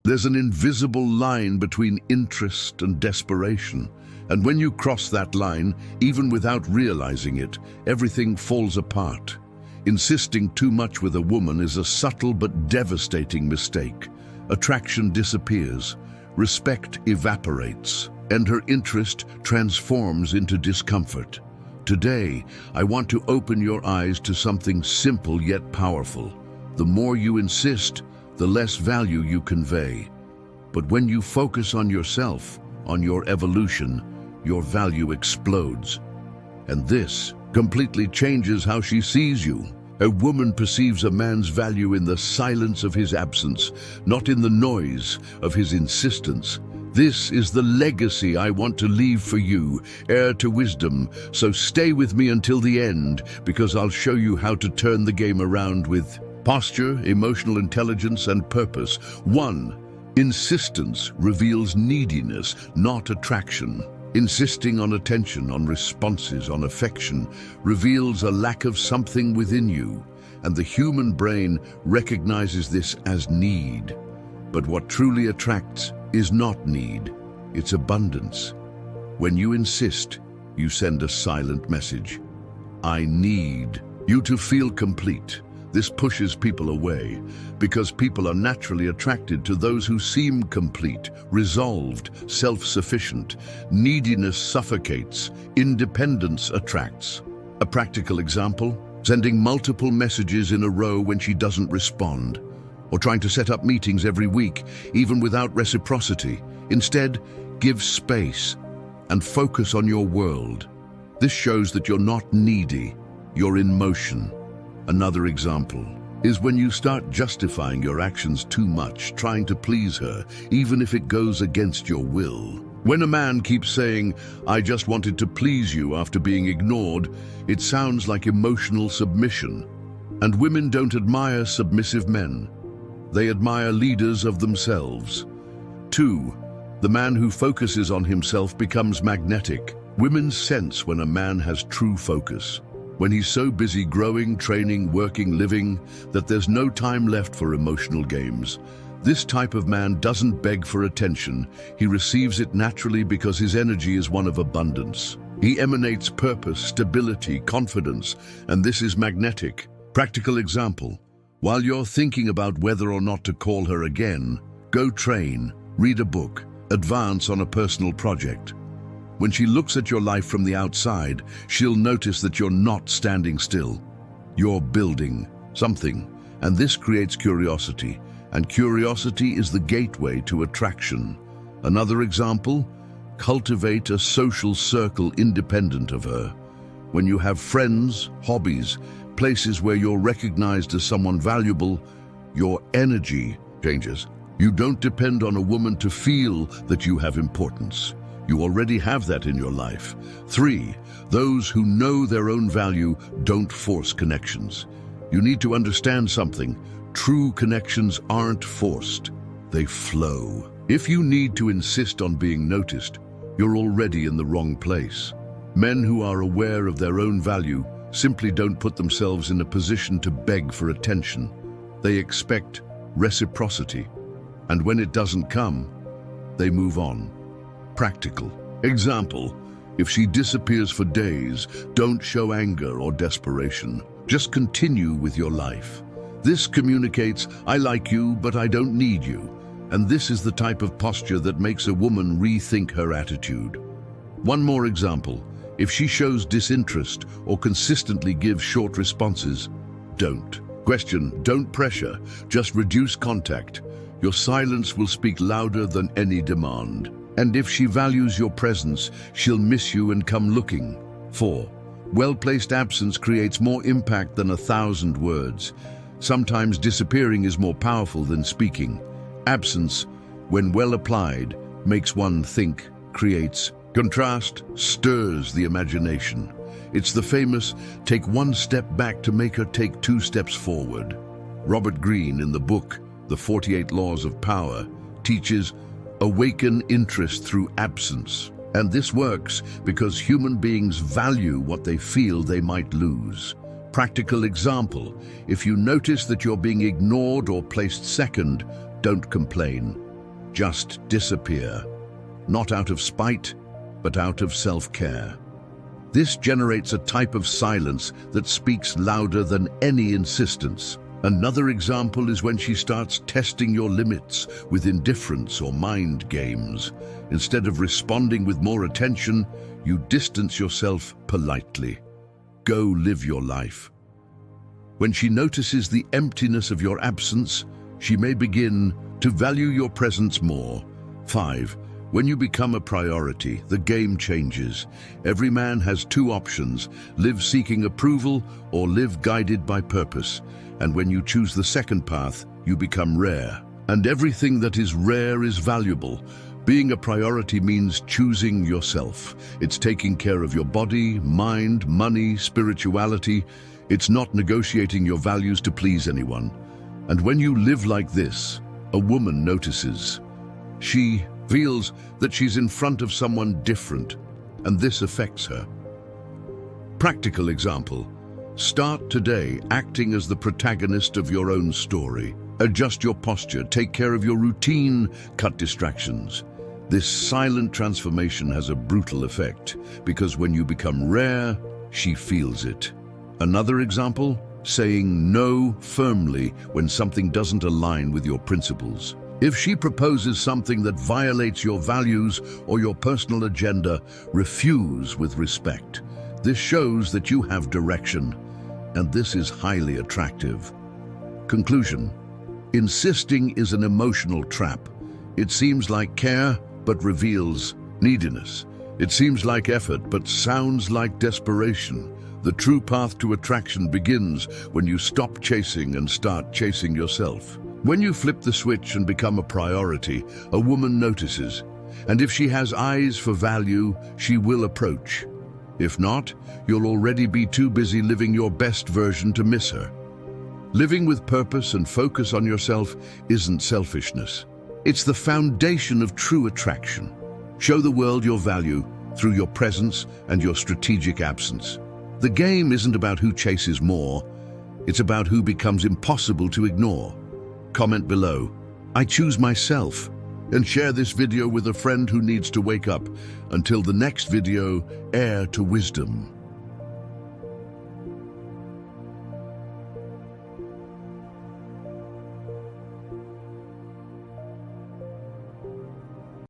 There's an invisible line between interest and desperation. And when you cross that line, even without realizing it, everything falls apart. Insisting too much with a woman is a subtle but devastating mistake. Attraction disappears, respect evaporates, and her interest transforms into discomfort. Today, I want to open your eyes to something simple yet powerful. The more you insist, the less value you convey. But when you focus on yourself, on your evolution, your value explodes. And this completely changes how she sees you. A woman perceives a man's value in the silence of his absence, not in the noise of his insistence. This is the legacy I want to leave for you, heir to wisdom. So stay with me until the end, because I'll show you how to turn the game around with posture, emotional intelligence, and purpose. 1. Insistence reveals neediness, not attraction. Insisting on attention, on responses, on affection, reveals a lack of something within you, and the human brain recognizes this as need. But what truly attracts is not need, it's abundance. When you insist, you send a silent message. I need you to feel complete. This pushes people away, because people are naturally attracted to those who seem complete, resolved, self-sufficient. Neediness suffocates, independence attracts. A practical example: sending multiple messages in a row when she doesn't respond, or trying to set up meetings every week, even without reciprocity. Instead, give space and focus on your world. This shows that you're not needy, you're in motion. Another example is when you start justifying your actions too much, trying to please her, even if it goes against your will. When a man keeps saying, "I just wanted to please you," after being ignored, it sounds like emotional submission. And women don't admire submissive men. They admire leaders of themselves. 2. The man who focuses on himself becomes magnetic. Women sense when a man has true focus, when he's so busy growing, training, working, living, that there's no time left for emotional games. This type of man doesn't beg for attention. He receives it naturally because his energy is one of abundance. He emanates purpose, stability, confidence, and this is magnetic. Practical example: while you're thinking about whether or not to call her again, go train, read a book, advance on a personal project. When she looks at your life from the outside, she'll notice that you're not standing still. You're building something, and this creates curiosity, and curiosity is the gateway to attraction. Another example: cultivate a social circle independent of her. When you have friends, hobbies, places where you're recognized as someone valuable, your energy changes. You don't depend on a woman to feel that you have importance. You already have that in your life. 3. Those who know their own value don't force connections. You need to understand something. True connections aren't forced. They flow. If you need to insist on being noticed, you're already in the wrong place. Men who are aware of their own value simply don't put themselves in a position to beg for attention. They expect reciprocity, and when it doesn't come, they move on. Practical example: if she disappears for days, don't show anger or desperation. Just continue with your life. This communicates, "I like you, but I don't need you." And this is the type of posture that makes a woman rethink her attitude. One more example: if she shows disinterest or consistently gives short responses, don't question, don't pressure, just reduce contact. Your silence will speak louder than any demand. And if she values your presence, she'll miss you and come looking. 4. Well-placed absence creates more impact than 1,000 words. Sometimes disappearing is more powerful than speaking. Absence, when well applied, makes one think, creates. Contrast stirs the imagination. It's the famous take one step back to make her take 2 steps forward. Robert Greene, in the book The 48 Laws of Power, teaches awaken interest through absence. And this works because human beings value what they feel they might lose. Practical example: if you notice that you're being ignored or placed second, don't complain. just disappear, not out of spite, but out of self-care. This generates a type of silence that speaks louder than any insistence. Another example is when she starts testing your limits with indifference or mind games. Instead of responding with more attention, you distance yourself politely. Go live your life. When she notices the emptiness of your absence, she may begin to value your presence more. 5. When you become a priority, the game changes. Every man has two options: live seeking approval or live guided by purpose. And when you choose the second path, you become rare. And everything that is rare is valuable. Being a priority means choosing yourself. It's taking care of your body, mind, money, spirituality. It's not negotiating your values to please anyone. And when you live like this, a woman notices. She feels that she's in front of someone different, and this affects her. Practical example. Start today acting as the protagonist of your own story. Adjust your posture, take care of your routine, cut distractions. This silent transformation has a brutal effect, because when you become rare, she feels it. Another example, saying no firmly when something doesn't align with your principles. If she proposes something that violates your values or your personal agenda, refuse with respect. This shows that you have direction, and this is highly attractive. Conclusion. Insisting is an emotional trap. It seems like care, but reveals neediness. It seems like effort, but sounds like desperation. The true path to attraction begins when you stop chasing and start chasing yourself. When you flip the switch and become a priority, a woman notices. And if she has eyes for value, she will approach. If not, you'll already be too busy living your best version to miss her. Living with purpose and focus on yourself isn't selfishness. It's the foundation of true attraction. Show the world your value through your presence and your strategic absence. The game isn't about who chases more, it's about who becomes impossible to ignore. Comment below, "I choose myself," and share this video with a friend who needs to wake up. Until the next video, heir to wisdom.